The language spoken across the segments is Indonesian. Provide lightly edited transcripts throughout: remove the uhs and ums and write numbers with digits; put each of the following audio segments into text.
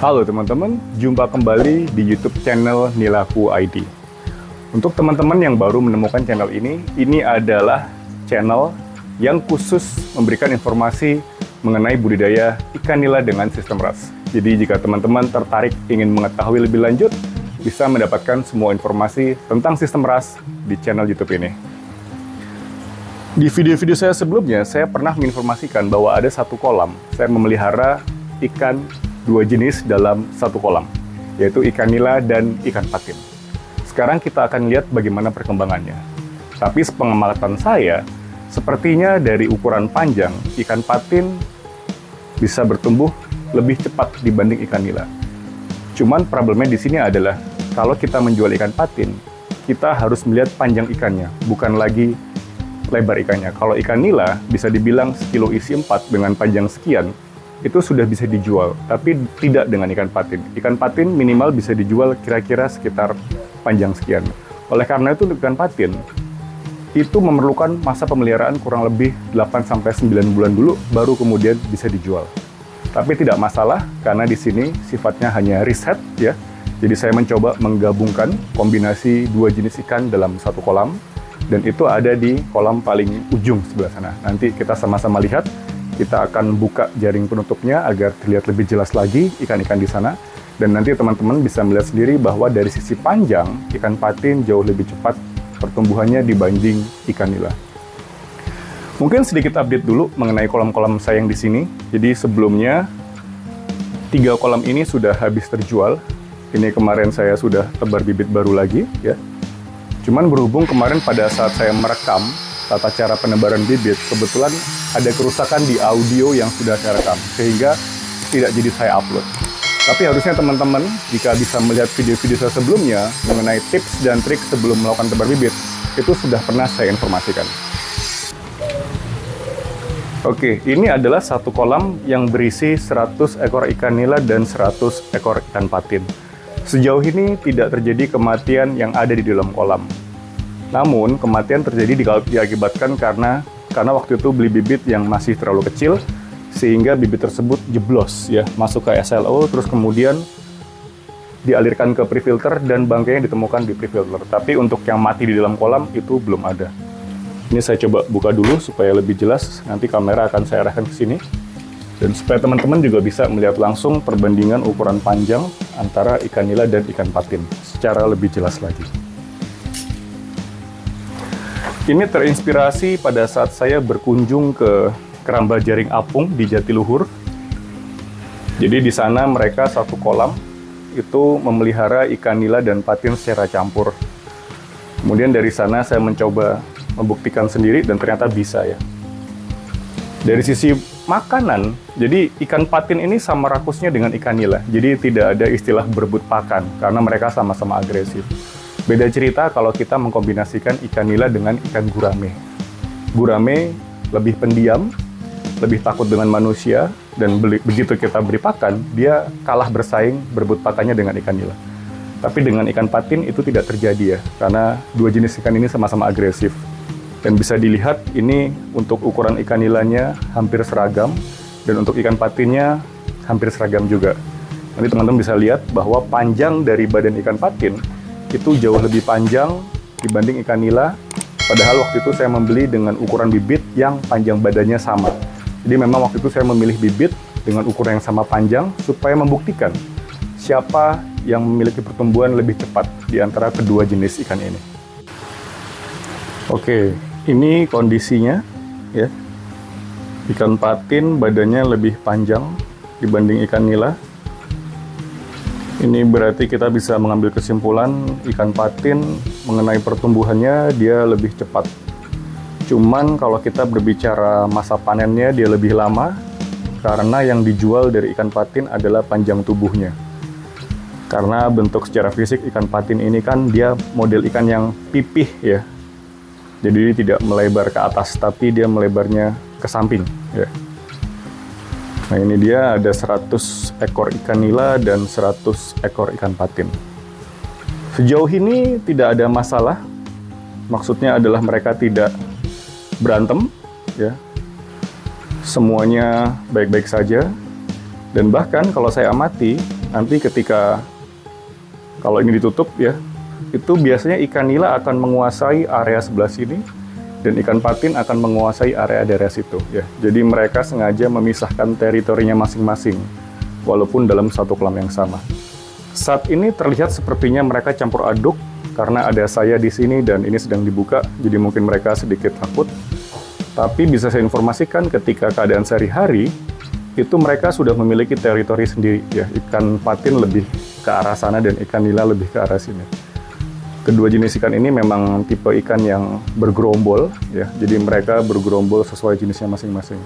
Halo teman-teman, jumpa kembali di YouTube channel Nilaku ID. Untuk teman-teman yang baru menemukan channel ini adalah channel yang khusus memberikan informasi mengenai budidaya ikan nila dengan sistem RAS. Jadi jika teman-teman tertarik ingin mengetahui lebih lanjut, bisa mendapatkan semua informasi tentang sistem RAS di channel YouTube ini. Di video-video saya sebelumnya, saya pernah menginformasikan bahwa ada satu kolam. Saya memelihara ikan dua jenis dalam satu kolam, yaitu ikan nila dan ikan patin. Sekarang kita akan lihat bagaimana perkembangannya. Tapi sepengamatan saya, sepertinya dari ukuran panjang, ikan patin bisa bertumbuh lebih cepat dibanding ikan nila. Cuman problemnya di sini adalah, kalau kita menjual ikan patin, kita harus melihat panjang ikannya, bukan lagi lebar ikannya. Kalau ikan nila bisa dibilang sekilo isi 4 dengan panjang sekian, itu sudah bisa dijual, tapi tidak dengan ikan patin. Ikan patin minimal bisa dijual kira-kira sekitar panjang sekian. Oleh karena itu, ikan patin itu memerlukan masa pemeliharaan kurang lebih 8-9 bulan dulu, baru kemudian bisa dijual. Tapi tidak masalah, karena di sini sifatnya hanya riset ya. Jadi saya mencoba menggabungkan kombinasi dua jenis ikan dalam satu kolam, dan itu ada di kolam paling ujung sebelah sana. Nanti kita sama-sama lihat. Kita akan buka jaring penutupnya agar terlihat lebih jelas lagi ikan-ikan di sana. Dan nanti teman-teman bisa melihat sendiri bahwa dari sisi panjang, ikan patin jauh lebih cepat pertumbuhannya dibanding ikan nila. Mungkin sedikit update dulu mengenai kolam-kolam saya yang di sini. Jadi sebelumnya, 3 kolam ini sudah habis terjual. Ini kemarin saya sudah tebar bibit baru lagi, ya. Cuman berhubung kemarin pada saat saya merekam tata cara penebaran bibit, kebetulan ada kerusakan di audio yang sudah saya rekam, sehingga tidak jadi saya upload. Tapi harusnya teman-teman, jika bisa melihat video-video saya sebelumnya mengenai tips dan trik sebelum melakukan tebar bibit, itu sudah pernah saya informasikan. Oke, ini adalah satu kolam yang berisi 100 ekor ikan nila dan 100 ekor ikan patin. Sejauh ini tidak terjadi kematian yang ada di dalam kolam. Namun, kematian terjadi diakibatkan karena waktu itu beli bibit yang masih terlalu kecil, sehingga bibit tersebut jeblos ya, masuk ke SLO, terus kemudian dialirkan ke pre-filter dan bangkainya ditemukan di pre-filter. Tapi untuk yang mati di dalam kolam itu belum ada. Ini saya coba buka dulu supaya lebih jelas, nanti kamera akan saya arahkan ke sini. Dan supaya teman-teman juga bisa melihat langsung perbandingan ukuran panjang antara ikan nila dan ikan patin secara lebih jelas lagi. Ini terinspirasi pada saat saya berkunjung ke Keramba Jaring Apung di Jatiluhur. Jadi di sana mereka satu kolam itu memelihara ikan nila dan patin secara campur. Kemudian dari sana saya mencoba membuktikan sendiri dan ternyata bisa ya. Dari sisi makanan, jadi ikan patin ini sama rakusnya dengan ikan nila. Jadi tidak ada istilah berebut pakan karena mereka sama-sama agresif. Beda cerita kalau kita mengkombinasikan ikan nila dengan ikan gurame. Gurame lebih pendiam, lebih takut dengan manusia, dan begitu kita beri pakan, dia kalah bersaing berebut pakannya dengan ikan nila. Tapi dengan ikan patin itu tidak terjadi ya, karena dua jenis ikan ini sama-sama agresif. Dan bisa dilihat ini untuk ukuran ikan nilanya hampir seragam, dan untuk ikan patinnya hampir seragam juga. Nanti teman-teman bisa lihat bahwa panjang dari badan ikan patin itu jauh lebih panjang dibanding ikan nila, padahal waktu itu saya membeli dengan ukuran bibit yang panjang badannya sama. Jadi memang waktu itu saya memilih bibit dengan ukuran yang sama panjang supaya membuktikan siapa yang memiliki pertumbuhan lebih cepat di antara kedua jenis ikan ini. Oke, ini kondisinya ya. Ikan patin badannya lebih panjang dibanding ikan nila. Ini berarti kita bisa mengambil kesimpulan ikan patin mengenai pertumbuhannya dia lebih cepat. Cuman kalau kita berbicara masa panennya dia lebih lama, karena yang dijual dari ikan patin adalah panjang tubuhnya. Karena bentuk secara fisik ikan patin ini kan dia model ikan yang pipih ya. Jadi dia tidak melebar ke atas, tapi dia melebarnya ke samping ya. Nah ini dia ada 100 ekor ikan nila dan 100 ekor ikan patin. Sejauh ini tidak ada masalah. Maksudnya adalah mereka tidak berantem ya. Semuanya baik-baik saja. Dan bahkan kalau saya amati, nanti ketika kalau ini ditutup ya, itu biasanya ikan nila akan menguasai area sebelah sini dan ikan patin akan menguasai area daerah situ ya. Jadi mereka sengaja memisahkan teritorinya masing-masing walaupun dalam satu kolam yang sama. Saat ini terlihat sepertinya mereka campur aduk karena ada saya di sini dan ini sedang dibuka, jadi mungkin mereka sedikit takut. Tapi bisa saya informasikan ketika keadaan sehari-hari, itu mereka sudah memiliki teritori sendiri ya. Ikan patin lebih ke arah sana dan ikan nila lebih ke arah sini. Kedua jenis ikan ini memang tipe ikan yang bergerombol ya. Jadi mereka bergerombol sesuai jenisnya masing-masing.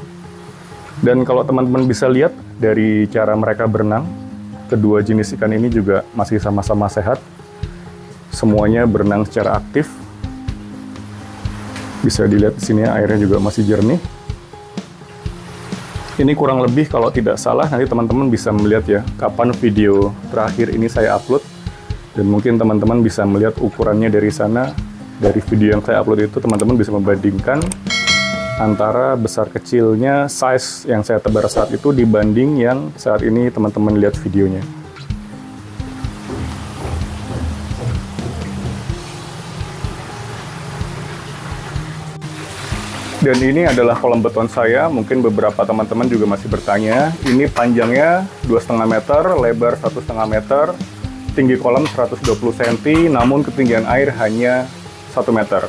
Dan kalau teman-teman bisa lihat dari cara mereka berenang, kedua jenis ikan ini juga masih sama-sama sehat. Semuanya berenang secara aktif. Bisa dilihat di sini airnya juga masih jernih. Ini kurang lebih kalau tidak salah nanti teman-teman bisa melihat ya kapan video terakhir ini saya upload, dan mungkin teman-teman bisa melihat ukurannya dari sana. Dari video yang saya upload itu teman-teman bisa membandingkan antara besar kecilnya size yang saya tebar saat itu dibanding yang saat ini teman-teman lihat videonya. Dan ini adalah kolam beton saya, mungkin beberapa teman-teman juga masih bertanya, ini panjangnya 2,5 meter, lebar 1,5 meter, tinggi kolam 120 cm, namun ketinggian air hanya 1 meter.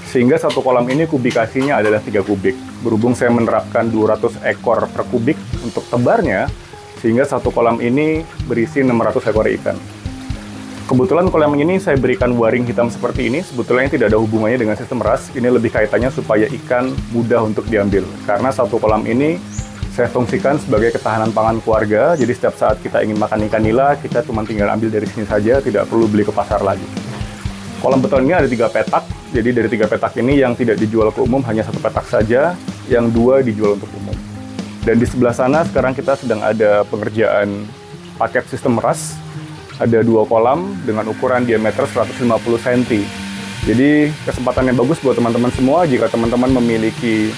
Sehingga satu kolam ini kubikasinya adalah 3 kubik. Berhubung saya menerapkan 200 ekor per kubik untuk tebarnya, sehingga satu kolam ini berisi 600 ekor ikan. Kebetulan kolam ini saya berikan waring hitam seperti ini, sebetulnya tidak ada hubungannya dengan sistem ras. Ini lebih kaitannya supaya ikan mudah untuk diambil. Karena satu kolam ini saya fungsikan sebagai ketahanan pangan keluarga, jadi setiap saat kita ingin makan ikan nila, kita cuma tinggal ambil dari sini saja, tidak perlu beli ke pasar lagi. Kolam beton ini ada 3 petak, jadi dari 3 petak ini yang tidak dijual ke umum hanya 1 petak saja, yang 2 dijual untuk umum. Dan di sebelah sana sekarang kita sedang ada pengerjaan paket sistem ras. Ada 2 kolam dengan ukuran diameter 150 cm. Jadi kesempatan yang bagus buat teman-teman semua jika teman-teman memiliki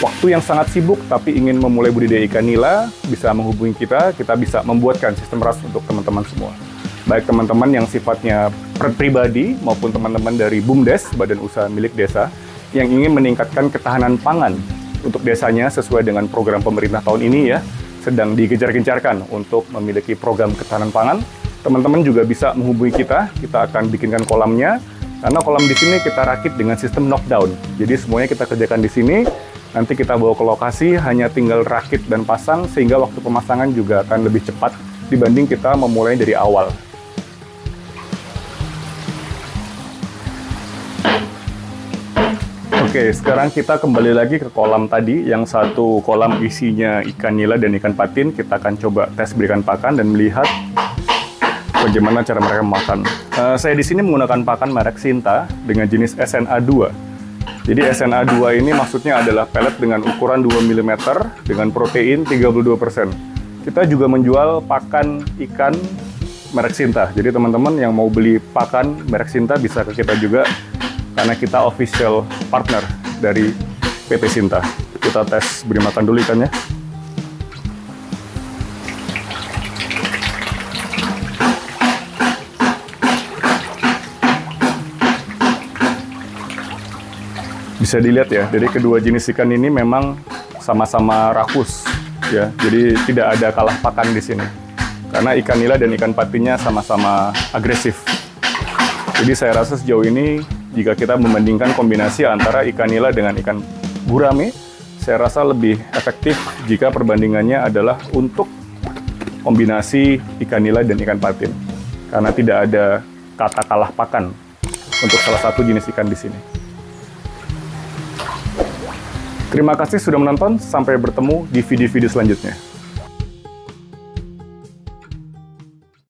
waktu yang sangat sibuk tapi ingin memulai budidaya ikan nila, bisa menghubungi kita bisa membuatkan sistem ras untuk teman-teman semua. Baik teman-teman yang sifatnya pribadi maupun teman-teman dari BUMDes, Badan Usaha Milik Desa, yang ingin meningkatkan ketahanan pangan untuk desanya sesuai dengan program pemerintah tahun ini ya, sedang digencar-gencarkan untuk memiliki program ketahanan pangan. Teman-teman juga bisa menghubungi kita akan bikinkan kolamnya, karena kolam di sini kita rakit dengan sistem knockdown. Jadi semuanya kita kerjakan di sini, nanti kita bawa ke lokasi, hanya tinggal rakit dan pasang, sehingga waktu pemasangan juga akan lebih cepat dibanding kita memulai dari awal. Oke, sekarang kita kembali lagi ke kolam tadi, yang satu kolam isinya ikan nila dan ikan patin. Kita akan coba tes berikan pakan dan melihat bagaimana cara mereka makan. Saya di sini menggunakan pakan merek Sinta dengan jenis SNA2. Jadi SNA2 ini maksudnya adalah pelet dengan ukuran 2 mm dengan protein 32%. Kita juga menjual pakan ikan merek Sinta. Jadi teman-teman yang mau beli pakan merek Sinta bisa ke kita juga, karena kita official partner dari PT Sinta. Kita tes beri makan dulu ikannya. Bisa dilihat ya, dari kedua jenis ikan ini memang sama-sama rakus ya. Jadi tidak ada kalah pakan di sini. Karena ikan nila dan ikan patinnya sama-sama agresif. Jadi saya rasa sejauh ini jika kita membandingkan kombinasi antara ikan nila dengan ikan gurame, saya rasa lebih efektif jika perbandingannya adalah untuk kombinasi ikan nila dan ikan patin. Karena tidak ada kata kalah pakan untuk salah satu jenis ikan di sini. Terima kasih sudah menonton, sampai bertemu di video-video selanjutnya.